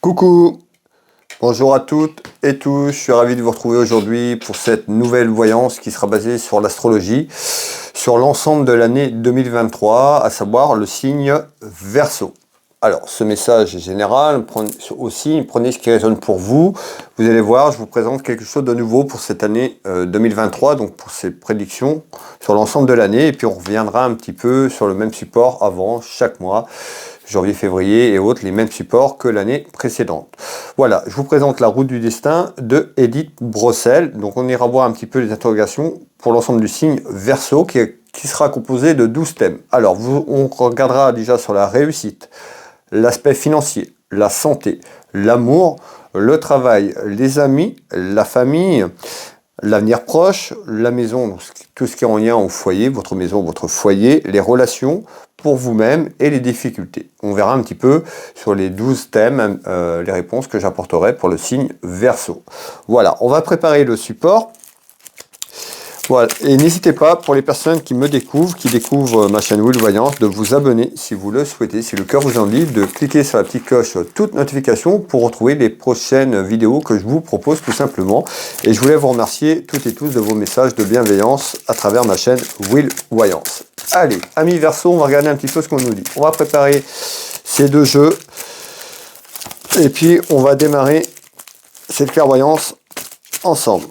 Coucou, bonjour à toutes et tous, je suis ravi de vous retrouver aujourd'hui pour cette nouvelle voyance qui sera basée sur l'astrologie, sur l'ensemble de l'année 2023, à savoir le signe Verseau. Alors, ce message est général, prenez ce qui résonne pour vous. Vous allez voir, je vous présente quelque chose de nouveau pour cette année 2023, donc pour ces prédictions sur l'ensemble de l'année, et puis on reviendra un petit peu sur le même support avant chaque mois. Janvier, février et autres, les mêmes supports que l'année précédente. Voilà, je vous présente la route du destin de Edith Brossel. Donc on ira voir un petit peu les interrogations pour l'ensemble du signe Verseau qui sera composé de 12 thèmes. Alors on regardera déjà sur la réussite, l'aspect financier, la santé, l'amour, le travail, les amis, la famille, l'avenir proche, la maison, tout ce qui est en lien au foyer, votre maison, votre foyer, les relations pour vous-même et les difficultés. On verra un petit peu sur les 12 thèmes, les réponses que j'apporterai pour le signe Verseau. Voilà, on va préparer le support. Voilà, et n'hésitez pas, pour les personnes qui me découvrent, qui découvrent ma chaîne Will Voyance, de vous abonner si vous le souhaitez, si le cœur vous en dit, de cliquer sur la petite cloche toute notification pour retrouver les prochaines vidéos que je vous propose tout simplement. Et je voulais vous remercier toutes et tous de vos messages de bienveillance à travers ma chaîne Will Voyance. Allez, amis Verseau, on va regarder un petit peu ce qu'on nous dit. On va préparer ces deux jeux et puis on va démarrer cette clairvoyance ensemble.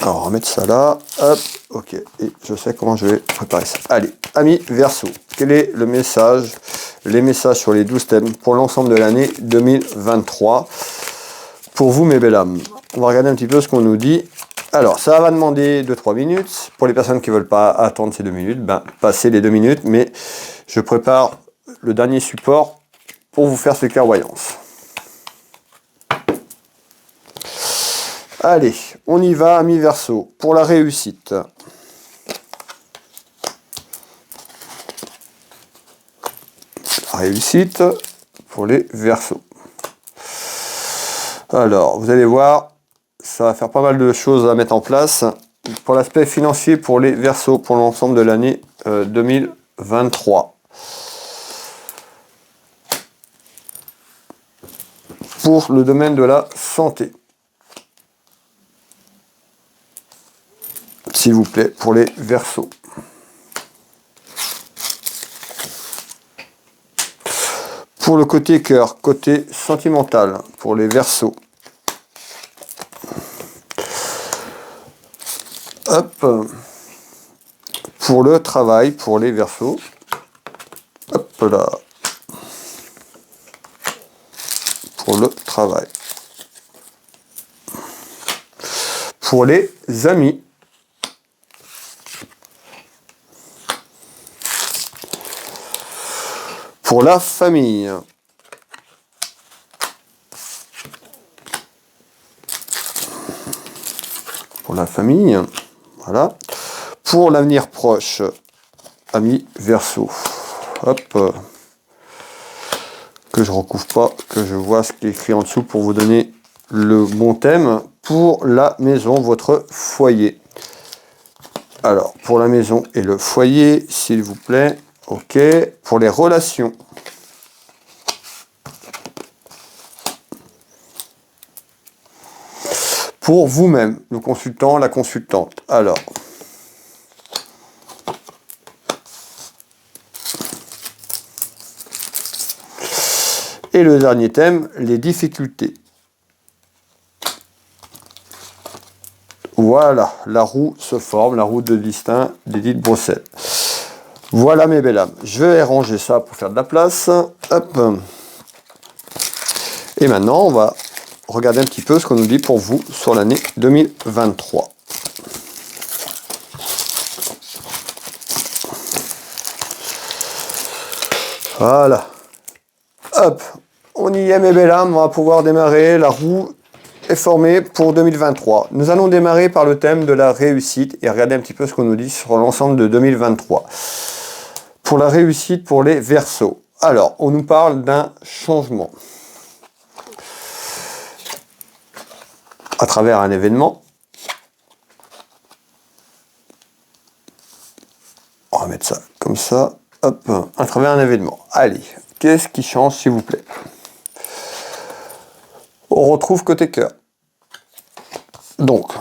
Alors, on va remettre ça là, hop, ok, et je sais comment je vais préparer ça. Allez, amis Verseau, quel est le message, les messages sur les 12 thèmes pour l'ensemble de l'année 2023 pour vous, mes belles âmes? On va regarder un petit peu ce qu'on nous dit. Alors, ça va demander 2-3 minutes. Pour les personnes qui ne veulent pas attendre ces 2 minutes, passez les 2 minutes, mais je prépare le dernier support pour vous faire ces clairvoyances. Allez, on y va, amis Verseau, pour la réussite. La réussite pour les Verseaux. Alors, vous allez voir, ça va faire pas mal de choses à mettre en place. Pour l'aspect financier pour les Verseaux, pour l'ensemble de l'année 2023. Pour le domaine de la santé. S'il vous plaît, pour les Verseaux. Pour le côté cœur, côté sentimental, pour les Verseaux. Hop. Pour le travail, pour les Verseaux. Hop là. Pour le travail. Pour les amis. Pour la famille. Pour la famille, voilà. Pour l'avenir proche, amis Verseau. Hop. Que je recouvre pas, que je vois ce qui est écrit en dessous pour vous donner le bon thème. Pour la maison, votre foyer. Alors, pour la maison et le foyer, s'il vous plaît. Ok, pour les relations. Pour vous-même, le consultant, la consultante. Alors. Et le dernier thème, les difficultés. Voilà, la roue se forme, la roue de destin d'Edith Brossel. Voilà mes belles âmes, je vais ranger ça pour faire de la place. Hop. Et maintenant, on va regarder un petit peu ce qu'on nous dit pour vous sur l'année 2023. Voilà. Hop, on y est mes belles âmes, on va pouvoir démarrer. La roue est formée pour 2023. Nous allons démarrer par le thème de la réussite et regarder un petit peu ce qu'on nous dit sur l'ensemble de 2023. Pour la réussite pour les Verseaux. Alors, on nous parle d'un changement. À travers un événement. va mettre ça comme ça, hop, à travers un événement. Allez, qu'est-ce qui change, s'il vous plaît? On retrouve côté cœur. Donc,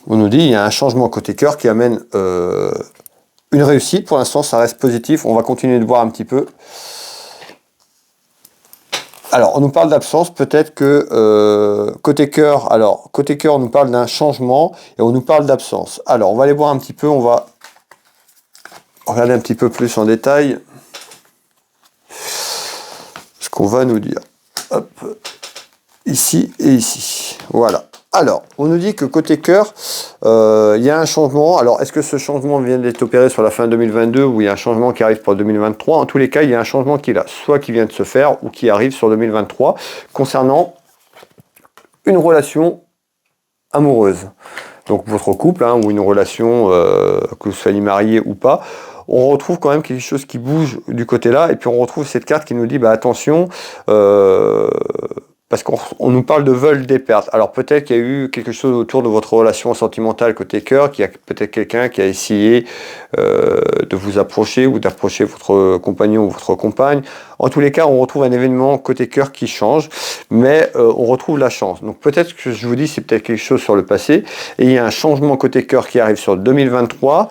on nous dit il y a un changement côté cœur qui amène une réussite. Pour l'instant, ça reste positif. On va continuer de voir un petit peu. Alors, on nous parle d'absence. Peut-être que côté cœur, on nous parle d'un changement et on nous parle d'absence. Alors, on va aller voir un petit peu. On va regarder un petit peu plus en détail ce qu'on va nous dire. Hop, ici et ici. Voilà. Alors, on nous dit que côté cœur, il y a un changement. Alors, est-ce que ce changement vient d'être opéré sur la fin 2022 ou il y a un changement qui arrive pour 2023? En tous les cas, il y a un changement qui est là, soit qui vient de se faire ou qui arrive sur 2023 concernant une relation amoureuse. Donc, votre couple ou une relation, que vous soyez marié ou pas, on retrouve quand même quelque chose qui bouge du côté là. Et puis, on retrouve cette carte qui nous dit, attention, parce qu'on nous parle de vol des pertes. Alors peut-être qu'il y a eu quelque chose autour de votre relation sentimentale côté cœur, qu'il y a peut-être quelqu'un qui a essayé de vous approcher ou d'approcher votre compagnon ou votre compagne. En tous les cas, on retrouve un événement côté cœur qui change, mais on retrouve la chance. Donc peut-être que je vous dis, c'est peut-être quelque chose sur le passé, et il y a un changement côté cœur qui arrive sur 2023,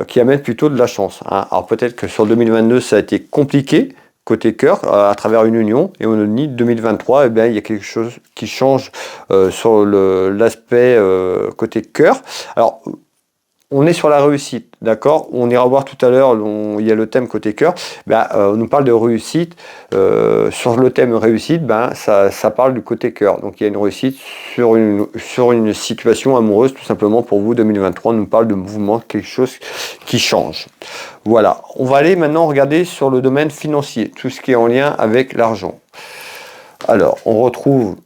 qui amène plutôt de la chance. Alors peut-être que sur 2022, ça a été compliqué, côté cœur, à travers une union, et on nous dit 2023, il y a quelque chose qui change sur l'aspect côté cœur. Alors, on est sur la réussite, d'accord? On ira voir tout à l'heure, il y a le thème côté cœur, on nous parle de réussite. Sur le thème réussite, ça parle du côté cœur. Donc il y a une réussite sur une situation amoureuse, tout simplement pour vous, 2023, on nous parle de mouvement, quelque chose qui change. Voilà, on va aller maintenant regarder sur le domaine financier, tout ce qui est en lien avec l'argent. Alors, on retrouve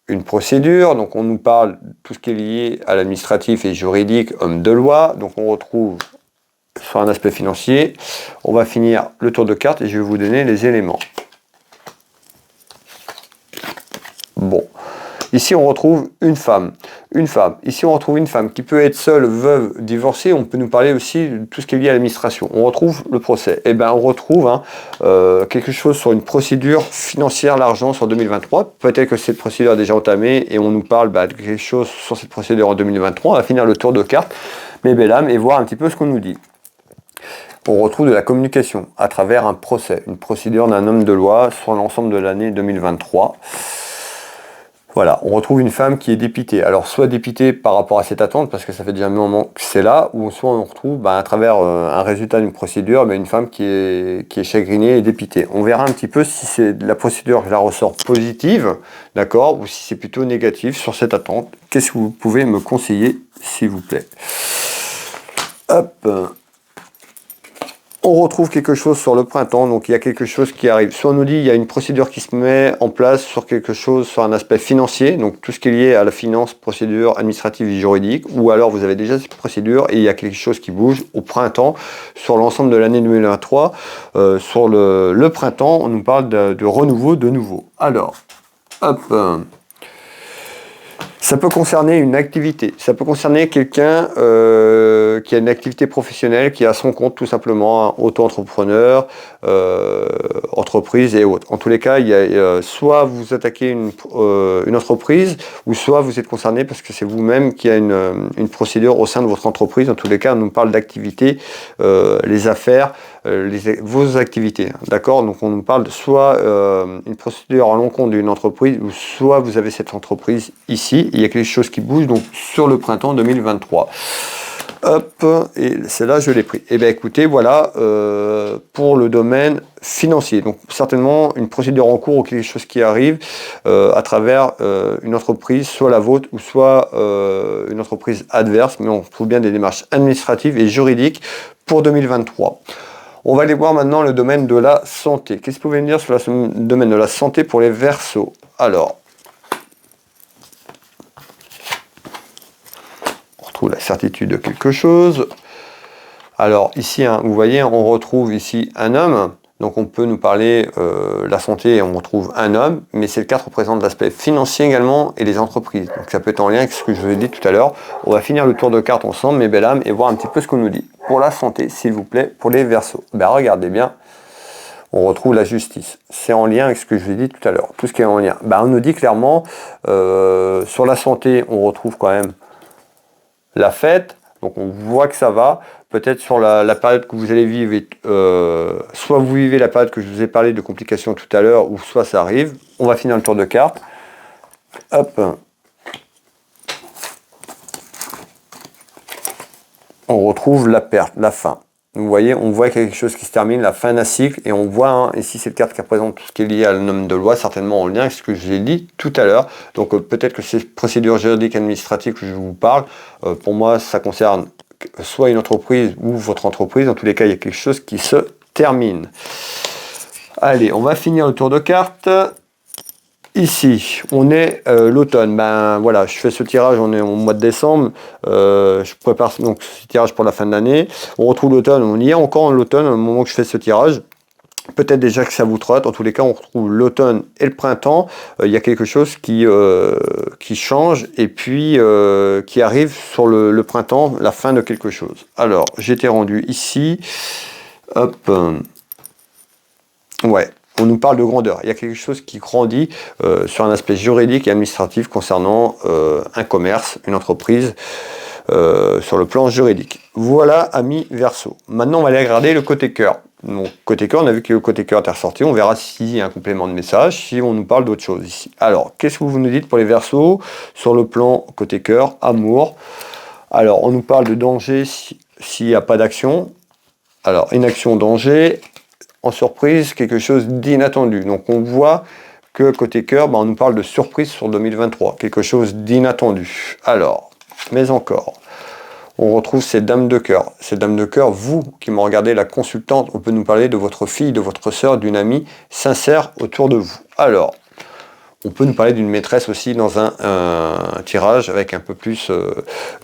une procédure, donc on nous parle de tout ce qui est lié à l'administratif et juridique, homme de loi, donc on retrouve sur un aspect financier. On va finir le tour de carte et je vais vous donner les éléments. Bon, ici on retrouve une femme. Ici on retrouve une femme qui peut être seule, veuve, divorcée. On peut nous parler aussi de tout ce qui est lié à l'administration. On retrouve le procès. On retrouve quelque chose sur une procédure financière, l'argent sur 2023. Peut-être que cette procédure est déjà entamée et on nous parle de quelque chose sur cette procédure en 2023. On va finir le tour de carte, mes belles âmes, et voir un petit peu ce qu'on nous dit. On retrouve de la communication à travers un procès, une procédure d'un homme de loi sur l'ensemble de l'année 2023. Voilà, on retrouve une femme qui est dépitée. Alors, soit dépitée par rapport à cette attente, parce que ça fait déjà un moment que c'est là, ou soit on retrouve à travers un résultat d'une procédure, une femme qui est chagrinée et dépitée. On verra un petit peu si c'est la procédure qui la ressort positive, d'accord, ou si c'est plutôt négatif sur cette attente. Qu'est-ce que vous pouvez me conseiller, s'il vous plaît? Hop. On retrouve quelque chose sur le printemps, donc il y a quelque chose qui arrive. Soit on nous dit il y a une procédure qui se met en place sur quelque chose, sur un aspect financier, donc tout ce qui est lié à la finance, procédure administrative et juridique, ou alors vous avez déjà cette procédure et il y a quelque chose qui bouge au printemps sur l'ensemble de l'année 2023. Sur le printemps, on nous parle de renouveau, de nouveau. Alors, hop. Ça peut concerner une activité, ça peut concerner quelqu'un qui a une activité professionnelle, qui a son compte tout simplement, auto-entrepreneur, entreprise et autres. En tous les cas, il y a, soit vous attaquez une entreprise, ou soit vous êtes concerné parce que c'est vous-même qui a une procédure au sein de votre entreprise. En tous les cas, on nous parle d'activité, les affaires, vos activités, d'accord? Donc on nous parle de soit une procédure à l'encontre d'une entreprise, ou soit vous avez cette entreprise ici, il y a quelque chose qui bouge donc sur le printemps 2023. Hop, et celle-là je l'ai pris. Et bien écoutez, voilà pour le domaine financier. Donc certainement une procédure en cours ou quelque chose qui arrive à travers une entreprise, soit la vôtre ou soit une entreprise adverse, mais on trouve bien des démarches administratives et juridiques pour 2023. On va aller voir maintenant le domaine de la santé. Qu'est-ce que vous pouvez me dire sur le domaine de la santé pour les Verseaux? Alors, on retrouve la certitude de quelque chose. Alors ici, vous voyez, on retrouve ici un homme. Donc on peut nous parler la santé et on retrouve un homme, mais cette carte représente l'aspect financier également et les entreprises. Donc ça peut être en lien avec ce que je vous ai dit tout à l'heure. On va finir le tour de cartes ensemble, mes belles âmes, et voir un petit peu ce qu'on nous dit. Pour la santé, s'il vous plaît, pour les Verseaux. Ben regardez bien, on retrouve la justice. C'est en lien avec ce que je vous ai dit tout à l'heure. Tout ce qui est en lien. Ben on nous dit clairement, sur la santé, on retrouve quand même la fête. Donc on voit que ça va. Peut-être sur la période que vous allez vivre, soit vous vivez la période que je vous ai parlé de complications tout à l'heure, ou soit ça arrive. On va finir le tour de cartes. Hop. On retrouve la perte, la fin. Vous voyez, on voit quelque chose qui se termine, la fin d'un cycle, et on voit ici cette carte qui représente tout ce qui est lié à l'homme de loi, certainement en lien avec ce que je vous ai dit tout à l'heure. Donc peut-être que ces procédures juridiques administratives que je vous parle, pour moi, ça concerne soit une entreprise ou votre entreprise. Dans tous les cas, il y a quelque chose qui se termine. Allez, on va finir le tour de cartes. Ici, on est l'automne. Ben voilà, je fais ce tirage, on est au mois de décembre. Je prépare donc ce tirage pour la fin de l'année. On retrouve l'automne, on y est encore en l'automne au moment que je fais ce tirage. Peut-être déjà que ça vous trotte. En tous les cas, on retrouve l'automne et le printemps. Il y a quelque chose qui change et puis qui arrive sur le printemps, la fin de quelque chose. Alors, j'étais rendu ici. Hop. Ouais. On nous parle de grandeur. Il y a quelque chose qui grandit sur un aspect juridique et administratif concernant un commerce, une entreprise, sur le plan juridique. Voilà, amis Verseau. Maintenant, on va aller regarder le côté cœur. Donc, côté cœur, on a vu que le côté cœur est ressorti. On verra s'il y a un complément de message, si on nous parle d'autre chose ici. Alors, qu'est-ce que vous nous dites pour les Verseaux sur le plan côté cœur, amour? Alors, on nous parle de danger s'il n'y a pas d'action. Alors, inaction, danger. En surprise, quelque chose d'inattendu. Donc, on voit que côté cœur, on nous parle de surprise sur 2023. Quelque chose d'inattendu. Alors, mais encore... On retrouve ces dames de cœur. Ces dames de cœur, vous qui me regardez, la consultante, on peut nous parler de votre fille, de votre sœur, d'une amie sincère autour de vous. Alors, on peut nous parler d'une maîtresse aussi dans un tirage avec un peu plus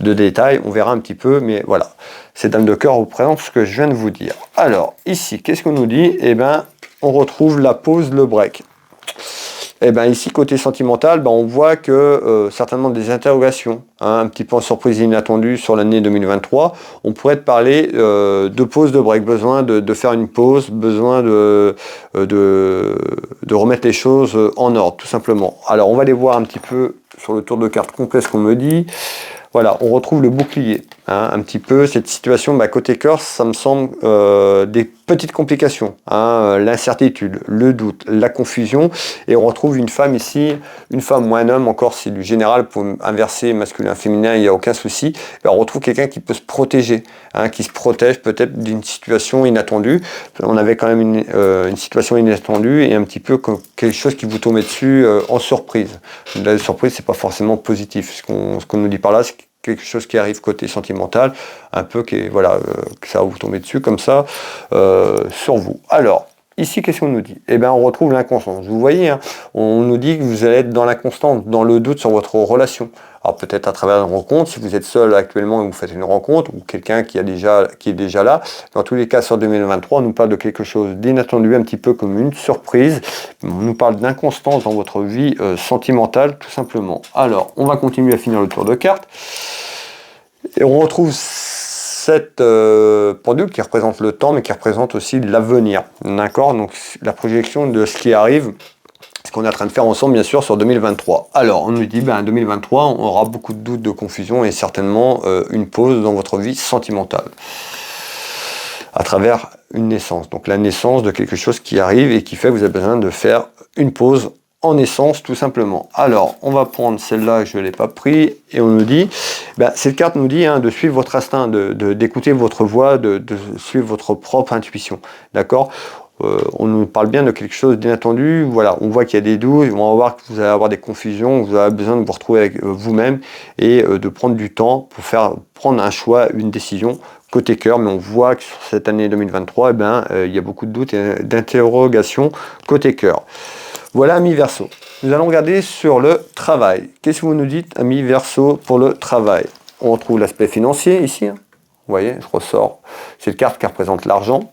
de détails. On verra un petit peu, mais voilà. Ces dames de cœur représentent ce que je viens de vous dire. Alors, ici, qu'est-ce qu'on nous dit? Eh bien, on retrouve la pause, le break. Et bien ici, côté sentimental, on voit que certainement des interrogations, un petit peu en surprise inattendue sur l'année 2023. On pourrait te parler de pause, de break, besoin de faire une pause, besoin de remettre les choses en ordre, tout simplement. Alors, on va aller voir un petit peu sur le tour de cartes complet ce qu'on me dit. Voilà, on retrouve le bouclier, un petit peu cette situation, côté cœur, ça me semble des petites complications, l'incertitude, le doute, la confusion, et on retrouve une femme ici, une femme ou un homme, encore c'est du général, pour inverser masculin, féminin, il n'y a aucun souci, et on retrouve quelqu'un qui peut se protéger, qui se protège peut-être d'une situation inattendue. On avait quand même une situation inattendue et un petit peu quelque chose qui vous tombait dessus en surprise. La surprise, c'est pas forcément positif, ce qu'on nous dit par là, c'est quelque chose qui arrive côté sentimental, un peu que ça va vous tomber dessus comme ça sur vous. Alors, ici, qu'est-ce qu'on nous dit? Eh bien, on retrouve l'inconstance. Vous voyez, on nous dit que vous allez être dans l'inconstance, dans le doute sur votre relation. Alors peut-être à travers une rencontre, si vous êtes seul actuellement et vous faites une rencontre, ou quelqu'un qui est déjà là. Dans tous les cas, sur 2023, on nous parle de quelque chose d'inattendu, un petit peu comme une surprise. On nous parle d'inconstance dans votre vie sentimentale, tout simplement. Alors, on va continuer à finir le tour de cartes. Et on retrouve cette pendule qui représente le temps, mais qui représente aussi l'avenir. D'accord? Donc, la projection de ce qui arrive, ce qu'on est en train de faire ensemble, bien sûr, sur 2023. Alors, on nous dit, 2023, on aura beaucoup de doutes, de confusion et certainement une pause dans votre vie sentimentale à travers une naissance. Donc, la naissance de quelque chose qui arrive et qui fait que vous avez besoin de faire une pause en naissance, tout simplement. Alors, on va prendre celle-là, je ne l'ai pas pris, et on nous dit, cette carte nous dit de suivre votre instinct, d'écouter votre voix, de suivre votre propre intuition. D'accord? On nous parle bien de quelque chose d'inattendu. Voilà, on voit qu'il y a des doutes, on va voir que vous allez avoir des confusions, vous avez besoin de vous retrouver avec vous-même et de prendre du temps pour prendre un choix, une décision côté cœur. Mais on voit que sur cette année 2023, il y a beaucoup de doutes et d'interrogations côté cœur. Voilà, amis Verseau. Nous allons regarder sur le travail. Qu'est-ce que vous nous dites, amis Verseau, pour le travail? On retrouve l'aspect financier ici. Vous voyez, je ressors cette carte qui représente l'argent.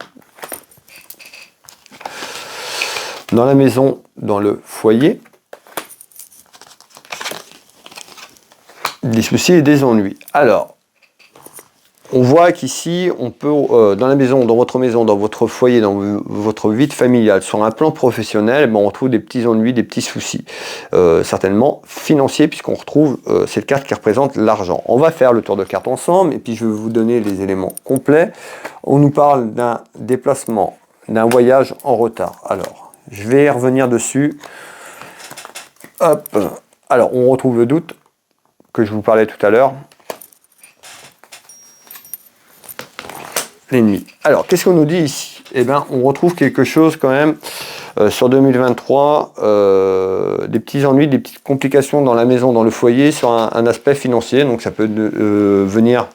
Dans la maison, dans le foyer, des soucis et des ennuis. Alors, on voit qu'ici, on peut, dans la maison, dans votre foyer, dans votre vie familiale, sur un plan professionnel, on retrouve des petits ennuis, des petits soucis. Certainement financiers, puisqu'on retrouve cette carte qui représente l'argent. On va faire le tour de carte ensemble, et puis je vais vous donner les éléments complets. On nous parle d'un déplacement, d'un voyage en retard. Alors, je vais revenir dessus. Hop. Alors, on retrouve le doute que je vous parlais tout à l'heure. L'ennemi. Alors, qu'est-ce qu'on nous dit ici? Eh bien, on retrouve quelque chose quand même sur 2023, des petits ennuis, des petites complications dans la maison, dans le foyer, sur un aspect financier. Donc, ça peut venir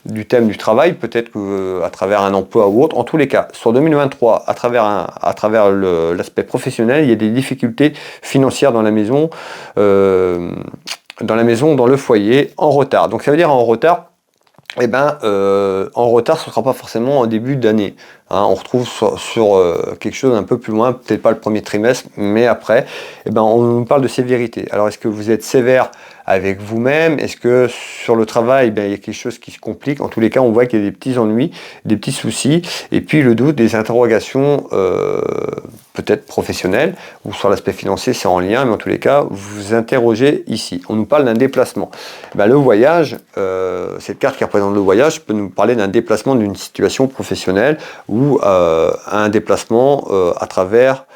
du thème du travail, peut-être à travers un emploi ou autre. En tous les cas, sur 2023, à travers l'aspect professionnel, il y a des difficultés financières dans la maison, dans le foyer, en retard. Donc, ça veut dire en retard. Eh ben, en retard, ce ne sera pas forcément en début d'année. Hein, on retrouve sur quelque chose un peu plus loin, peut-être pas le premier trimestre, mais après, eh ben, on nous parle de sévérité. Alors, est-ce que vous êtes sévère avec vous-même? Est-ce que sur le travail, il y a quelque chose qui se complique? En tous les cas, on voit qu'il y a des petits ennuis, des petits soucis, et puis le doute, des interrogations peut-être professionnelles, ou sur l'aspect financier, c'est en lien, mais en tous les cas, vous vous interrogez ici. On nous parle d'un déplacement. Le voyage, cette carte qui représente le voyage, peut nous parler d'un déplacement d'une situation professionnelle, ou un déplacement à travers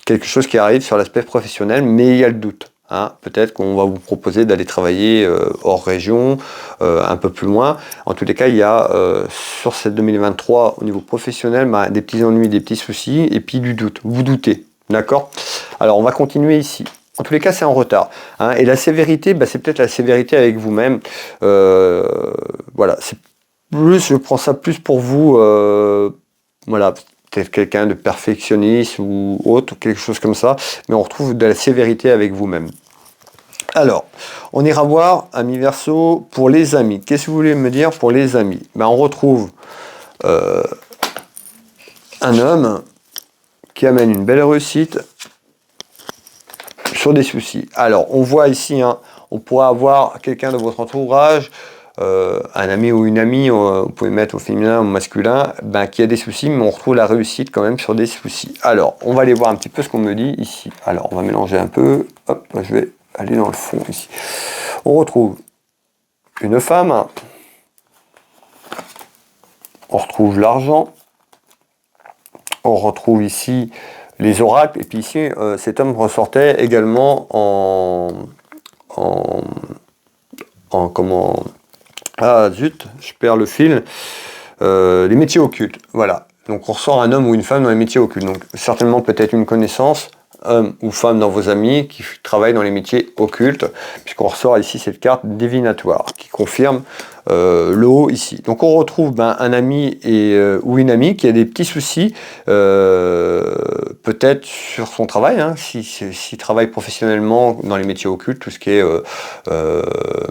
quelque chose qui arrive sur l'aspect professionnel, mais il y a le doute. Hein. Peut-être qu'on va vous proposer d'aller travailler hors région, un peu plus loin. En tous les cas, il y a sur cette 2023, au niveau professionnel, des petits ennuis, des petits soucis, et puis du doute. Vous doutez, d'accord? Alors, on va continuer ici. En tous les cas, c'est en retard. Hein. Et la sévérité, c'est peut-être la sévérité avec vous-même. Voilà, c'est plus, je prends ça plus pour vous, voilà, peut-être quelqu'un de perfectionniste ou autre, quelque chose comme ça, mais on retrouve de la sévérité avec vous-même. Alors, on ira voir, amis Verseau, pour les amis. Qu'est-ce que vous voulez me dire pour les amis? On retrouve un homme qui amène une belle réussite sur des soucis. Alors, on voit ici, hein, on pourrait avoir quelqu'un de votre entourage, un ami ou une amie, vous pouvez mettre au féminin ou au masculin, qui a des soucis, mais on retrouve la réussite quand même sur des soucis. Alors, on va aller voir un petit peu ce qu'on me dit ici. Alors, on va mélanger un peu. Hop, je vais aller dans le fond ici. On retrouve une femme. On retrouve l'argent. On retrouve ici les oracles. Et puis ici, cet homme ressortait également comment... Ah zut, je perds le fil. Les métiers occultes, voilà. Donc on ressort un homme ou une femme dans les métiers occultes. Donc certainement peut-être une connaissance, homme ou femme dans vos amis qui travaillent dans les métiers occultes, puisqu'on ressort ici cette carte divinatoire qui confirme le haut ici. Donc on retrouve un ami ou une amie qui a des petits soucis, peut-être sur son travail, hein, s'il travaille professionnellement dans les métiers occultes, tout ce qui est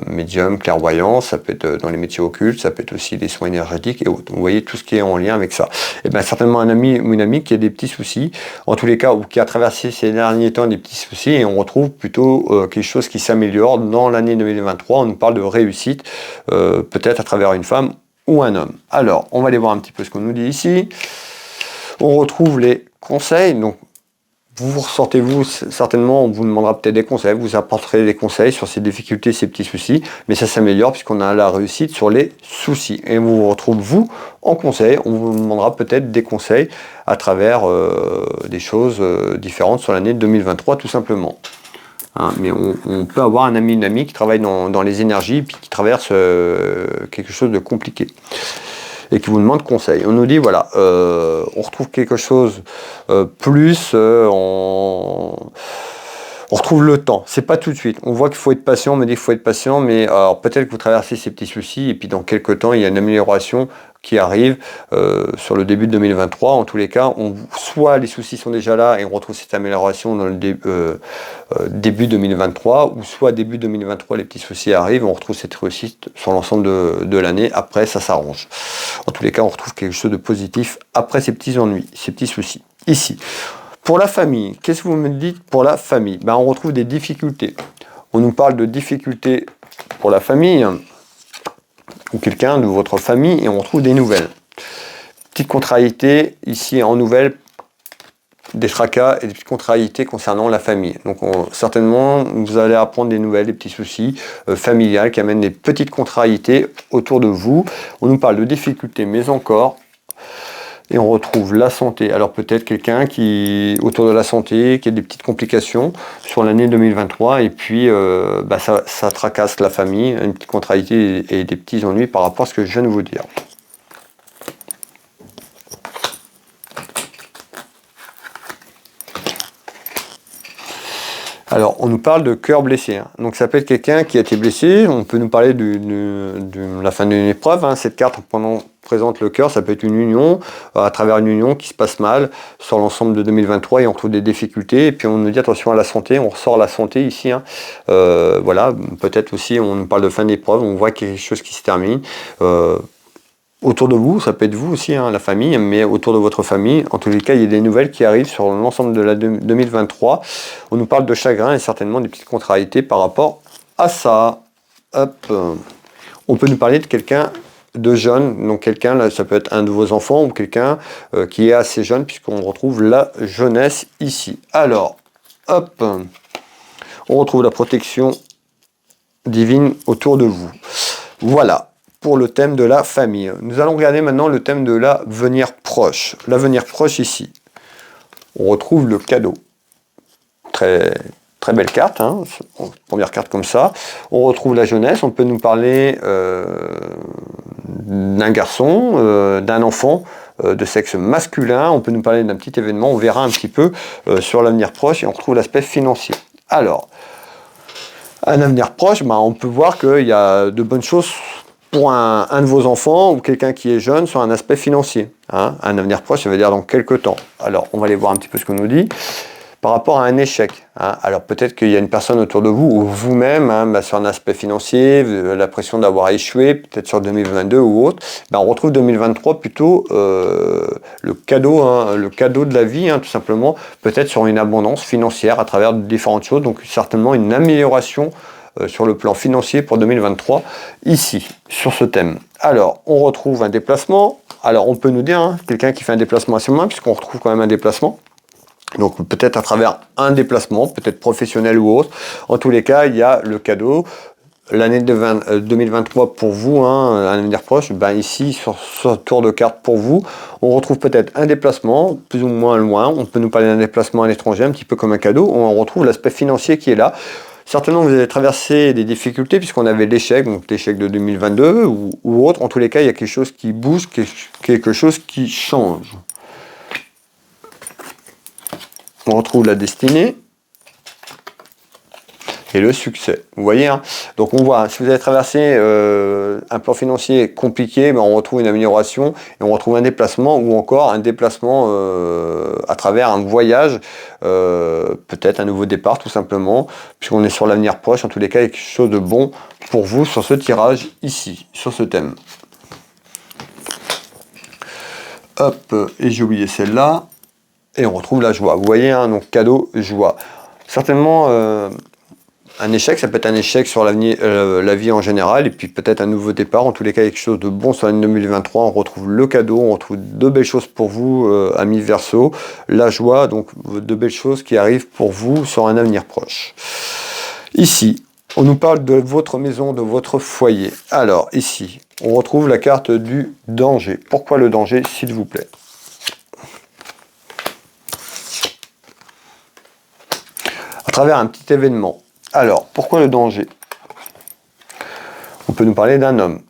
médium, clairvoyance, ça peut être dans les métiers occultes, ça peut être aussi des soins énergétiques et autres. Vous voyez tout ce qui est en lien avec ça. Et certainement un ami ou une amie qui a des petits soucis, en tous les cas, ou qui a traversé ces derniers temps des petits soucis, et on retrouve plutôt quelque chose qui s'améliore dans l'année 2023. On nous parle de réussite, peut-être à travers une femme ou un homme. Alors, on va aller voir un petit peu ce qu'on nous dit ici. On retrouve les conseils. Donc, vous ressortez, vous, certainement, on vous demandera peut-être des conseils, vous apporterez des conseils sur ces difficultés, ces petits soucis, mais ça s'améliore puisqu'on a la réussite sur les soucis. Et on vous retrouve, vous, en conseil, on vous demandera peut-être des conseils à travers des choses différentes sur l'année 2023, tout simplement. Hein, mais on peut avoir un ami, une amie qui travaille dans les énergies, puis qui traverse quelque chose de compliqué, et qui vous demande conseil. On nous dit, voilà, on retrouve quelque chose plus, on retrouve le temps, c'est pas tout de suite. On voit qu'il faut être patient, on me dit qu'il faut être patient, mais alors peut-être que vous traversez ces petits soucis, et puis dans quelques temps, il y a une amélioration qui arrive sur le début de 2023. En tous les cas, soit les soucis sont déjà là et on retrouve cette amélioration dans le début 2023, ou soit début 2023, les petits soucis arrivent, on retrouve cette réussite sur l'ensemble de l'année. Après, ça s'arrange. En tous les cas, on retrouve quelque chose de positif après ces petits ennuis, ces petits soucis. ici. Pour la famille, qu'est-ce que vous me dites pour la famille? Ben, on retrouve des difficultés. On nous parle de difficultés pour la famille, ou quelqu'un de votre famille, et on retrouve des nouvelles. Petite contrariété, ici en nouvelles, des tracas et des petites contrariétés concernant la famille. Donc certainement, vous allez apprendre des nouvelles, des petits soucis familiales qui amènent des petites contrariétés autour de vous. On nous parle de difficultés, mais encore... Et on retrouve la santé. Alors peut-être quelqu'un qui, autour de la santé, qui a des petites complications sur l'année 2023, et puis ça tracasse la famille, une petite contrariété et des petits ennuis par rapport à ce que je viens de vous dire. Alors, on nous parle de cœur blessé. Hein. Donc, ça peut être quelqu'un qui a été blessé. On peut nous parler de la fin d'une épreuve. Hein. Cette carte présente le cœur. Ça peut être une union, à travers une union qui se passe mal sur l'ensemble de 2023 et on trouve des difficultés. Et puis, on nous dit attention à la santé. On ressort la santé ici. Hein. Voilà. Peut-être aussi, on nous parle de fin d'épreuve. On voit quelque chose qui se termine. Autour de vous, ça peut être vous aussi, hein, la famille, mais autour de votre famille, en tous les cas, il y a des nouvelles qui arrivent sur l'ensemble de la 2023. On nous parle de chagrin et certainement des petites contrariétés par rapport à ça. Hop. On peut nous parler de quelqu'un de jeune, donc quelqu'un, là, ça peut être un de vos enfants ou quelqu'un qui est assez jeune, puisqu'on retrouve la jeunesse ici. Alors, hop, on retrouve la protection divine autour de vous. Voilà. Pour le thème de la famille. Nous allons regarder maintenant le thème de l'avenir proche. L'avenir proche ici. On retrouve le cadeau. Très, très belle carte, hein. Première carte comme ça. On retrouve la jeunesse. On peut nous parler d'un garçon, d'un enfant de sexe masculin. On peut nous parler d'un petit événement. On verra un petit peu sur l'avenir proche et on retrouve l'aspect financier. Alors, un avenir proche, on peut voir qu'il y a de bonnes choses pour un de vos enfants ou quelqu'un qui est jeune sur un aspect financier. Hein. Un avenir proche, ça veut dire dans quelques temps. Alors, on va aller voir un petit peu ce qu'on nous dit. Par rapport à un échec. Hein. Alors, peut-être qu'il y a une personne autour de vous, ou vous-même, sur un aspect financier, la pression d'avoir échoué, peut-être sur 2022 ou autre. On retrouve 2023 plutôt le cadeau de la vie, hein, tout simplement. Peut-être sur une abondance financière à travers différentes choses. Donc, certainement une amélioration sur le plan financier pour 2023, ici, sur ce thème. Alors, on retrouve un déplacement. Alors, on peut nous dire, hein, quelqu'un qui fait un déplacement assez loin, puisqu'on retrouve quand même un déplacement. Donc, peut-être à travers un déplacement, peut-être professionnel ou autre. En tous les cas, il y a le cadeau. L'année 2023 pour vous, hein, un avenir proche, ici, sur ce tour de carte pour vous, on retrouve peut-être un déplacement, plus ou moins loin. On peut nous parler d'un déplacement à l'étranger, un petit peu comme un cadeau. On retrouve l'aspect financier qui est là. Certainement, vous allez traverser des difficultés puisqu'on avait l'échec, donc l'échec de 2022 ou autre. En tous les cas, il y a quelque chose qui bouge, quelque chose qui change. On retrouve la destinée et le succès. Vous voyez, hein. Donc on voit, si vous avez traversé un plan financier compliqué, on retrouve une amélioration et on retrouve un déplacement ou encore un déplacement à travers un voyage, peut-être un nouveau départ tout simplement, puisqu'on est sur l'avenir proche. En tous les cas, il y a quelque chose de bon pour vous sur ce tirage ici, sur ce thème. Hop, et j'ai oublié celle-là. Et on retrouve la joie. Vous voyez, hein, donc cadeau, joie. Certainement, un échec, ça peut être un échec sur l'avenir, la vie en général, et puis peut-être un nouveau départ. En tous les cas, quelque chose de bon sur l'année 2023. On retrouve le cadeau, on retrouve de belles choses pour vous, amis Verseau. La joie, donc de belles choses qui arrivent pour vous sur un avenir proche. Ici, on nous parle de votre maison, de votre foyer. Alors, ici, on retrouve la carte du danger. Pourquoi le danger, s'il vous plaît? À travers un petit événement. Alors, pourquoi le danger? On peut nous parler d'un homme.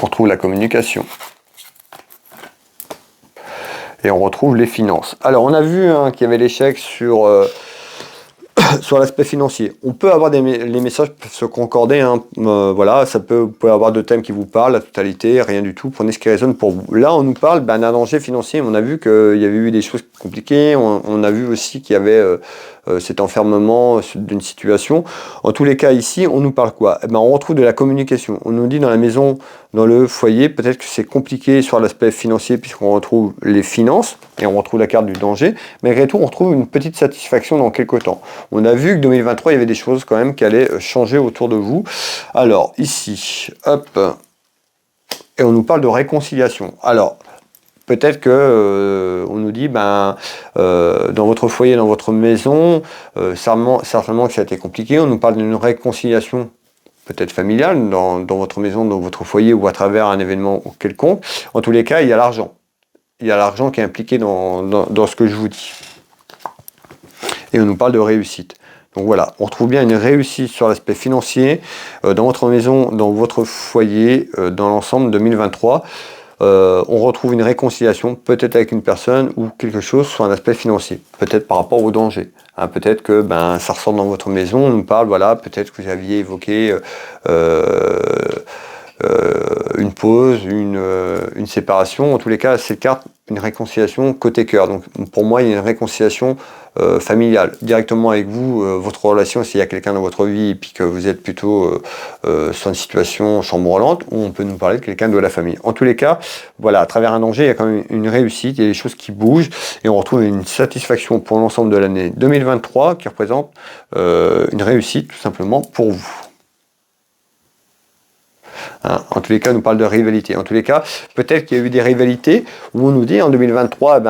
On retrouve la communication. Et on retrouve les finances. Alors, on a vu qu'il y avait l'échec sur sur l'aspect financier. On peut avoir les messages peuvent se concorder, hein, voilà, vous pouvez avoir deux thèmes qui vous parlent, la totalité, rien du tout, prenez ce qui résonne pour vous. Là, on nous parle d'un danger financier, on a vu qu'il y avait eu des choses compliquées, on a vu aussi qu'il y avait cet enfermement d'une situation. En tous les cas, ici, on nous parle quoi? Eh ben, on retrouve de la communication. On nous dit dans la maison, dans le foyer, peut-être que c'est compliqué sur l'aspect financier puisqu'on retrouve les finances et on retrouve la carte du danger. Malgré tout, on retrouve une petite satisfaction dans quelques temps. On a vu que 2023, il y avait des choses quand même qui allaient changer autour de vous. Alors, ici, hop, et on nous parle de réconciliation. Alors, peut-être que on nous dit, dans votre foyer, dans votre maison, certainement que ça a été compliqué. On nous parle d'une réconciliation peut-être familiale dans votre maison, dans votre foyer ou à travers un événement quelconque. En tous les cas, il y a l'argent. Il y a l'argent qui est impliqué dans ce que je vous dis. Et on nous parle de réussite. Donc voilà, on retrouve bien une réussite sur l'aspect financier dans votre maison, dans votre foyer, dans l'ensemble 2023. On retrouve une réconciliation, peut-être avec une personne ou quelque chose sur un aspect financier, peut-être par rapport au danger. Hein, peut-être que ça ressort dans votre maison, on nous parle, voilà, peut-être que vous aviez évoqué une pause, une séparation. En tous les cas, cette carte, une réconciliation côté cœur. Donc pour moi, il y a une réconciliation familiale. Directement avec vous, votre relation, s'il y a quelqu'un dans votre vie et puis que vous êtes plutôt sur une situation chambranlante, ou on peut nous parler de quelqu'un de la famille. En tous les cas, voilà, à travers un danger, il y a quand même une réussite, il y a des choses qui bougent et on retrouve une satisfaction pour l'ensemble de l'année 2023 qui représente une réussite tout simplement pour vous. Hein, en tous les cas, on nous parle de rivalité. En tous les cas, peut-être qu'il y a eu des rivalités où on nous dit en 2023,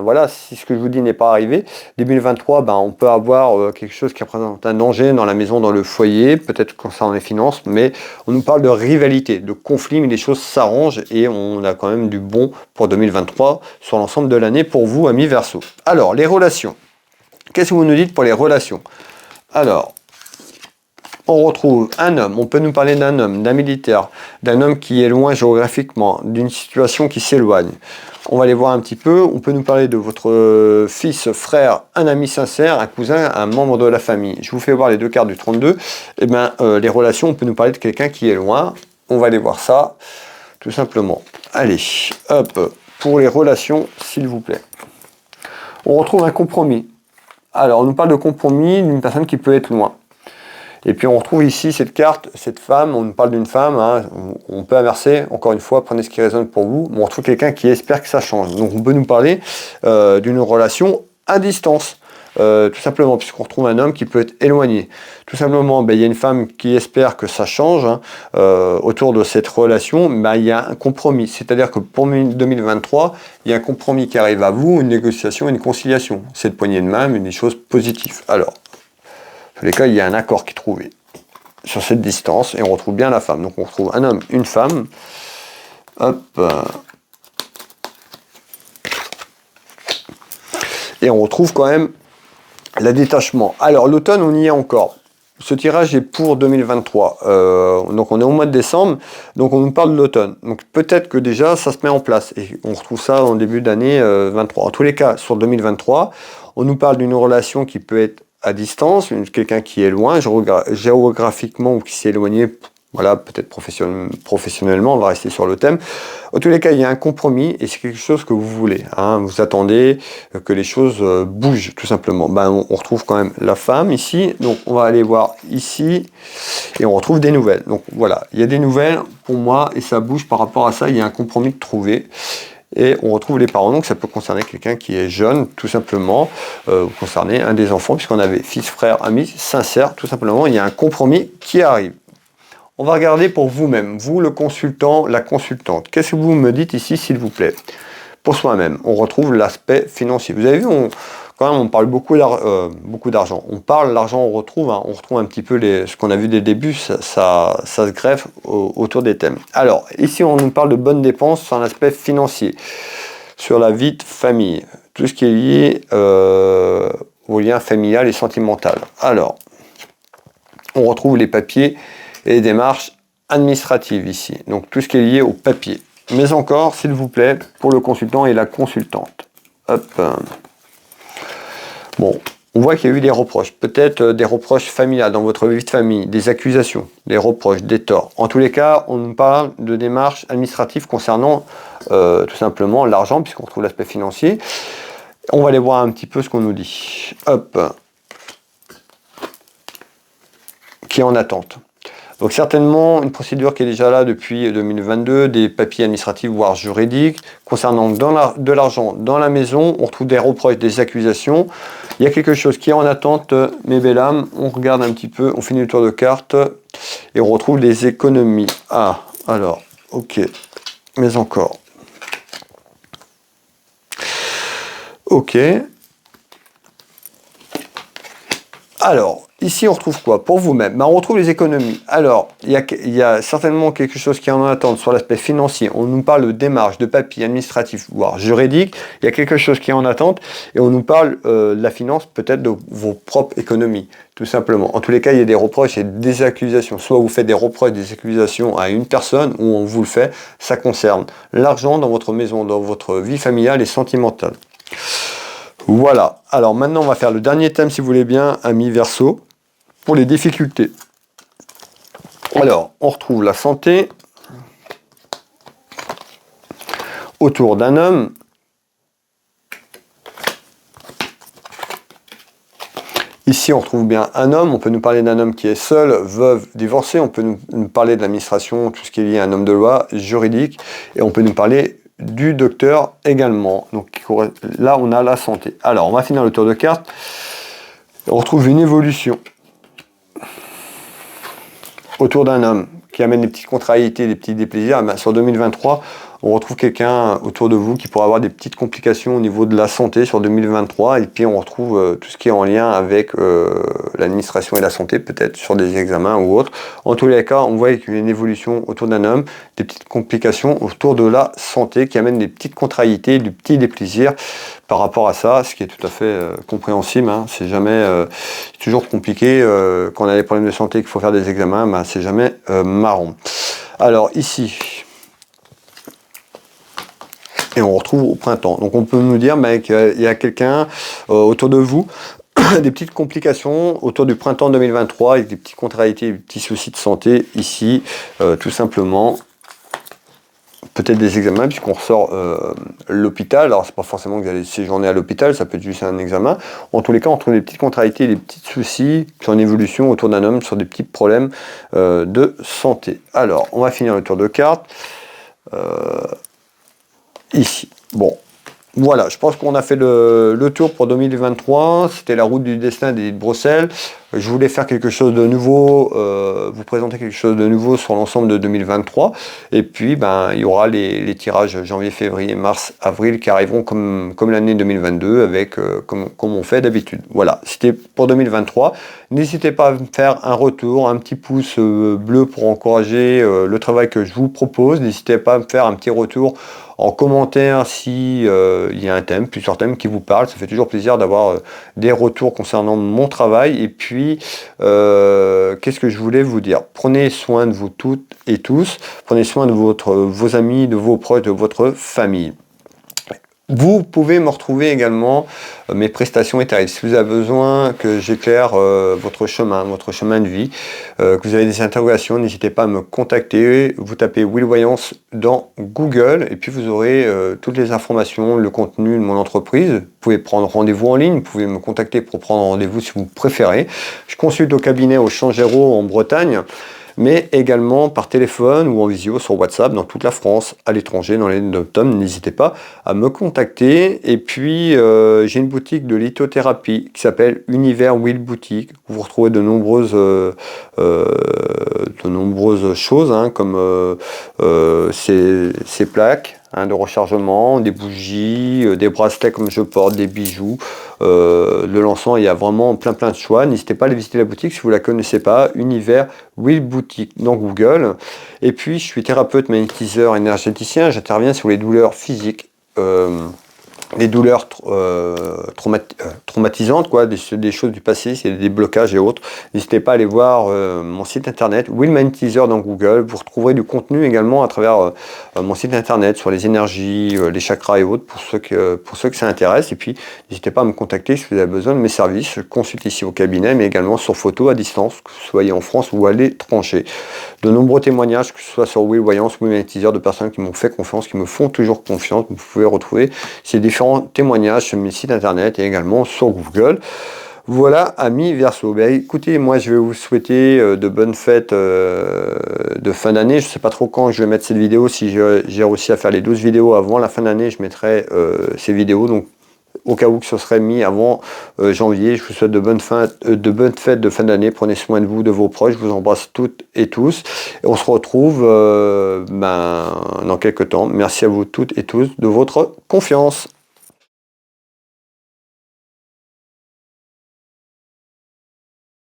voilà, si ce que je vous dis n'est pas arrivé, 2023, on peut avoir quelque chose qui représente un danger dans la maison, dans le foyer, peut-être concernant les finances, mais on nous parle de rivalité, de conflit, mais les choses s'arrangent et on a quand même du bon pour 2023 sur l'ensemble de l'année pour vous, amis Verseau. Alors, les relations. Qu'est-ce que vous nous dites pour les relations? Alors, on retrouve un homme, on peut nous parler d'un homme, d'un militaire, d'un homme qui est loin géographiquement, d'une situation qui s'éloigne. On va aller voir un petit peu, on peut nous parler de votre fils, frère, un ami sincère, un cousin, un membre de la famille. Je vous fais voir les deux cartes du 32. Les relations, on peut nous parler de quelqu'un qui est loin. On va aller voir ça, tout simplement. Allez, hop, pour les relations, s'il vous plaît. On retrouve un compromis. Alors, on nous parle de compromis d'une personne qui peut être loin. Et puis on retrouve ici cette carte, cette femme, on nous parle d'une femme, hein, on peut inverser, encore une fois, prenez ce qui résonne pour vous, mais on retrouve quelqu'un qui espère que ça change. Donc on peut nous parler d'une relation à distance, tout simplement, puisqu'on retrouve un homme qui peut être éloigné. Tout simplement, il y a une femme qui espère que ça change, hein, autour de cette relation, il y a un compromis. C'est-à-dire que pour 2023, il y a un compromis qui arrive à vous, une négociation, une conciliation. Cette poignée de main, mais des choses positives. Alors, dans tous les cas, il y a un accord qui est trouvé sur cette distance et on retrouve bien la femme. Donc on retrouve un homme, une femme. Hop. Et on retrouve quand même le détachement. Alors l'automne, on y est encore. Ce tirage est pour 2023. Donc on est au mois de décembre. Donc on nous parle de l'automne. Donc peut-être que déjà ça se met en place. Et on retrouve ça en début d'année 23. En tous les cas, sur 2023, on nous parle d'une relation qui peut être à distance, quelqu'un qui est loin, géographiquement ou qui s'est éloigné, voilà, peut-être professionnellement, on va rester sur le thème. En tous les cas, il y a un compromis et c'est quelque chose que vous voulez. Hein, vous attendez que les choses bougent, tout simplement. On retrouve quand même la femme ici, donc on va aller voir ici et on retrouve des nouvelles. Donc voilà, il y a des nouvelles pour moi et ça bouge par rapport à ça, il y a un compromis de trouver. Et on retrouve les parents, donc ça peut concerner quelqu'un qui est jeune, tout simplement, concerner un des enfants, puisqu'on avait fils, frère, ami, sincère, tout simplement, il y a un compromis qui arrive. On va regarder pour vous-même, vous le consultant, la consultante. Qu'est-ce que vous me dites ici, s'il vous plaît? Pour soi-même, on retrouve l'aspect financier. Vous avez vu, quand même, on parle beaucoup d'argent. On parle l'argent, on retrouve un petit peu ce qu'on a vu dès le début, ça se greffe autour des thèmes. Alors, ici, on nous parle de bonnes dépenses sur l'aspect financier, sur la vie de famille, tout ce qui est lié au lien familial et sentimental. Alors, on retrouve les papiers et les démarches administratives ici, donc tout ce qui est lié au papier. Mais encore, s'il vous plaît, pour le consultant et la consultante. Hop. Bon, on voit qu'il y a eu des reproches, peut-être des reproches familiales dans votre vie de famille, des accusations, des reproches, des torts. En tous les cas, on nous parle de démarches administratives concernant tout simplement l'argent, puisqu'on trouve l'aspect financier. On va aller voir un petit peu ce qu'on nous dit. Hop. qui est en attente. Donc certainement une procédure qui est déjà là depuis 2022, des papiers administratifs voire juridiques, concernant de l'argent dans la maison, on retrouve des reproches, des accusations. Il y a quelque chose qui est en attente, mes belles âmes, on regarde un petit peu, on finit le tour de cartes et on retrouve les économies. Ah, alors, ok, mais encore. Ok. Alors, ici on retrouve quoi pour vous-même? On retrouve les économies. Alors, il y a certainement quelque chose qui est en attente sur l'aspect financier. On nous parle de démarches, de papiers administratifs, voire juridiques. Il y a quelque chose qui est en attente et on nous parle de la finance, peut-être de vos propres économies, tout simplement. En tous les cas, il y a des reproches et des accusations. Soit vous faites des reproches, des accusations à une personne, ou on vous le fait. Ça concerne l'argent dans votre maison, dans votre vie familiale et sentimentale. Voilà, alors maintenant on va faire le dernier thème si vous voulez bien, amis Verseau, pour les difficultés. Alors, on retrouve la santé, autour d'un homme, ici on retrouve bien un homme, on peut nous parler d'un homme qui est seul, veuve, divorcé, on peut nous parler de l'administration, tout ce qui est lié à un homme de loi, juridique, et on peut nous parler du docteur également. Donc là on a la santé. Alors on va finir le tour de cartes. On retrouve une évolution autour d'un homme qui amène des petites contrariétés, des petits déplaisirs. Sur 2023, on retrouve quelqu'un autour de vous qui pourra avoir des petites complications au niveau de la santé sur 2023. Et puis on retrouve tout ce qui est en lien avec l'administration et la santé, peut-être sur des examens ou autres. En tous les cas, on voit qu'il y a une évolution autour d'un homme, des petites complications autour de la santé qui amènent des petites contrariétés, du petit déplaisir par rapport à ça, ce qui est tout à fait compréhensible. C'est jamais, c'est toujours compliqué quand on a des problèmes de santé qu'il faut faire des examens, c'est jamais marrant. Alors ici, et on retrouve au printemps. Donc on peut nous dire qu'il y a quelqu'un autour de vous, des petites complications autour du printemps 2023, avec des petites contrariétés, des petits soucis de santé ici, tout simplement. Peut-être des examens, puisqu'on ressort l'hôpital. Alors c'est pas forcément que vous allez séjourner à l'hôpital, ça peut être juste un examen. En tous les cas, on trouve des petites contrariétés, des petits soucis qui sont en évolution autour d'un homme, sur des petits problèmes de santé. Alors, on va finir le tour de cartes. Ici. Bon, voilà, je pense qu'on a fait le tour pour 2023. C'était la route du destin des de Bruxelles. Je voulais faire quelque chose de nouveau, vous présenter quelque chose de nouveau sur l'ensemble de 2023. Et puis, il y aura les tirages janvier, février, mars, avril qui arriveront comme l'année 2022, avec comme on fait d'habitude. Voilà, c'était pour 2023. N'hésitez pas à me faire un retour, un petit pouce bleu pour encourager le travail que je vous propose. N'hésitez pas à me faire un petit retour en commentaire si il y a un thème, plusieurs thèmes qui vous parlent. Ça fait toujours plaisir d'avoir des retours concernant mon travail. Et puis, qu'est-ce que je voulais vous dire? Prenez soin de vous toutes et tous. Prenez soin de vos amis, de vos proches, de votre famille. Vous pouvez me retrouver également mes prestations et tarifs. Si vous avez besoin que j'éclaire votre chemin de vie, que vous avez des interrogations, n'hésitez pas à me contacter. Vous tapez Will Voyance dans Google et puis vous aurez toutes les informations, le contenu de mon entreprise. Vous pouvez prendre rendez-vous en ligne, vous pouvez me contacter pour prendre rendez-vous si vous préférez. Je consulte au cabinet au Changero en Bretagne, mais également par téléphone ou en visio sur WhatsApp dans toute la France, à l'étranger, dans les dom-toms. N'hésitez pas à me contacter. Et puis, j'ai une boutique de lithothérapie qui s'appelle Univers Will Boutique, où vous retrouvez de nombreuses choses, comme ces plaques de rechargement, des bougies, des bracelets comme je porte, des bijoux, de l'encens. Il y a vraiment plein de choix. N'hésitez pas à aller visiter la boutique si vous ne la connaissez pas. Univers Will Boutique dans Google. Et puis je suis thérapeute, magnétiseur, énergéticien. J'interviens sur les douleurs physiques, les douleurs traumatisantes, des choses du passé, c'est des blocages et autres. N'hésitez pas à aller voir mon site internet, Will Magnétiseur dans Google. Vous retrouverez du contenu également à travers mon site internet sur les énergies, les chakras et autres, pour ceux que ça intéresse. Et puis, n'hésitez pas à me contacter si vous avez besoin de mes services. Je consulte ici au cabinet, mais également sur photo à distance, que vous soyez en France ou à l'étranger. De nombreux témoignages, que ce soit sur Will Voyance, Will Magnétiseur, de personnes qui m'ont fait confiance, qui me font toujours confiance. Vous pouvez retrouver ces différents témoignages sur mes sites internet et également sur Google. Voilà, amis Verseau. Ben, écoutez, moi je vais vous souhaiter de bonnes fêtes de fin d'année. Je ne sais pas trop quand je vais mettre cette vidéo. Si j'ai réussi à faire les 12 vidéos avant la fin d'année, je mettrai ces vidéos. Donc au cas où que ce serait mis avant janvier, je vous souhaite de bonnes fêtes de fin d'année. Prenez soin de vous, de vos proches. Je vous embrasse toutes et tous. Et on se retrouve dans quelques temps. Merci à vous toutes et tous de votre confiance.